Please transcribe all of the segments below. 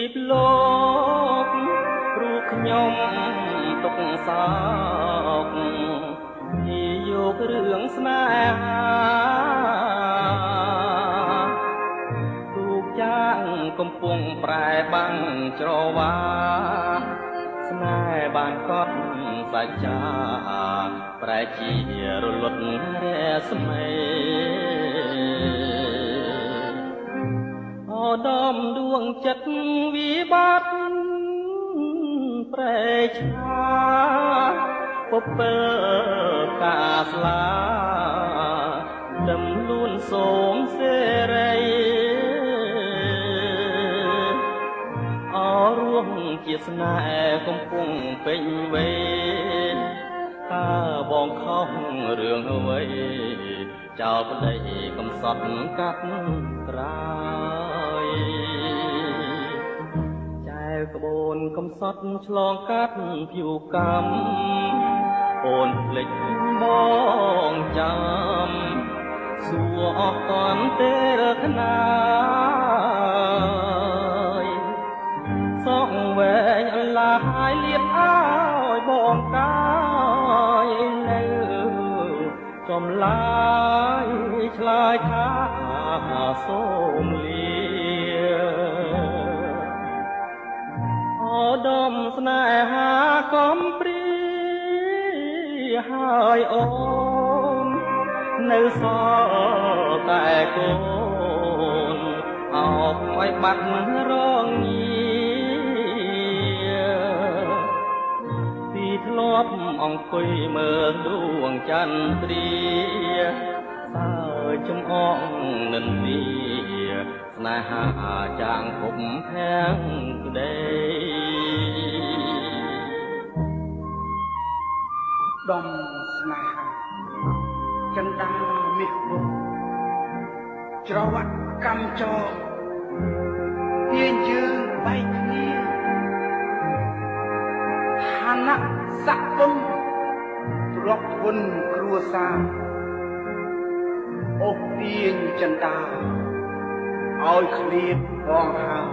បលោកព្រោះខ្ញុំទុកសោកពីយករឿងស្នេហាទូកចាងកំពុងប្រែបាំងច្រវាស្នេហ៍បានកត់សច្ចាប្រែជារលត់រស្មីអូដំដួងចិត្តវិបត្តិប្រែឆាពពើកាស្លាដំលួនសូមសេរីអរួមជាស្នេហ៍កំពុងពេញវេនតើបងខុសរឿងអ្វីចោលប្តីកំសត់កាត់ក្រោយចែវក្បូនកំសត់ឆ្លងកាត់ភៀវកម្មអូនភ្លេចបងចាំសួរអស់តន់ទេរខ្នាយសងវែងអន្លាយលៀបអើយបងកាយនៅចំឡាយឆ្លើយថាសូមលាអូដំស្នេហាកំព្រាហើយអូននៅសល់តែកូនអោបឲ្យបាត់រងងាពីធ្លាប់អង្គុយមើលដួងចន្ទ្រាសើចំអងនិន្ទាស្នេហាចាងភពខាងក្ដីដំស្នេហាចិនដាមាសវងច្រវាក់កម្មចោទាញយើងបែកគ្នាឋានៈស័ក្តិពុនទ្រព្យធនគ្រួសារអូសទាញចិនដាឲ្យឃ្លាតផងហើយ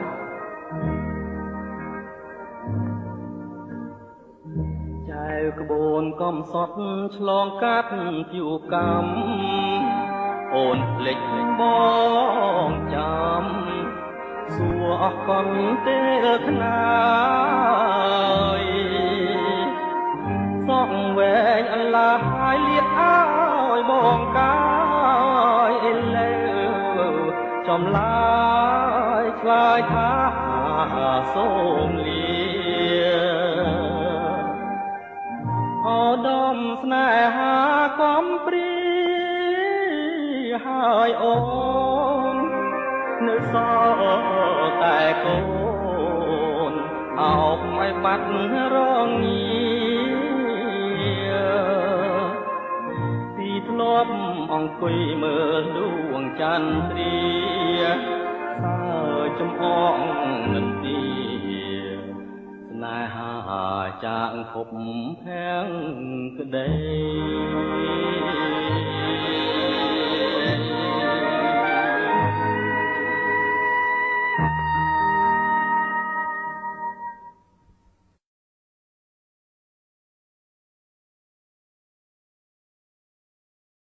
ចែវក្បូនកំសត់ឆ្លងកាត់ភៀវកម្មអូនភ្លេចបងចាំសួរអស់កន់ទេខ្នាយសងវែងអន្លាយលៀបអើយបងកាយលើចំឡាយឆ្លើយថាសូមលាអូដំស្នេហាកំព្រាហើយអូននៅសល់តែកូនអោបឲ្យបាត់រងងាពីធ្លាប់អង្គុយមើលដួងចន្ទ្រាសើចំអងនិន្ទាស្នេហាចាងភពខាងក្ដី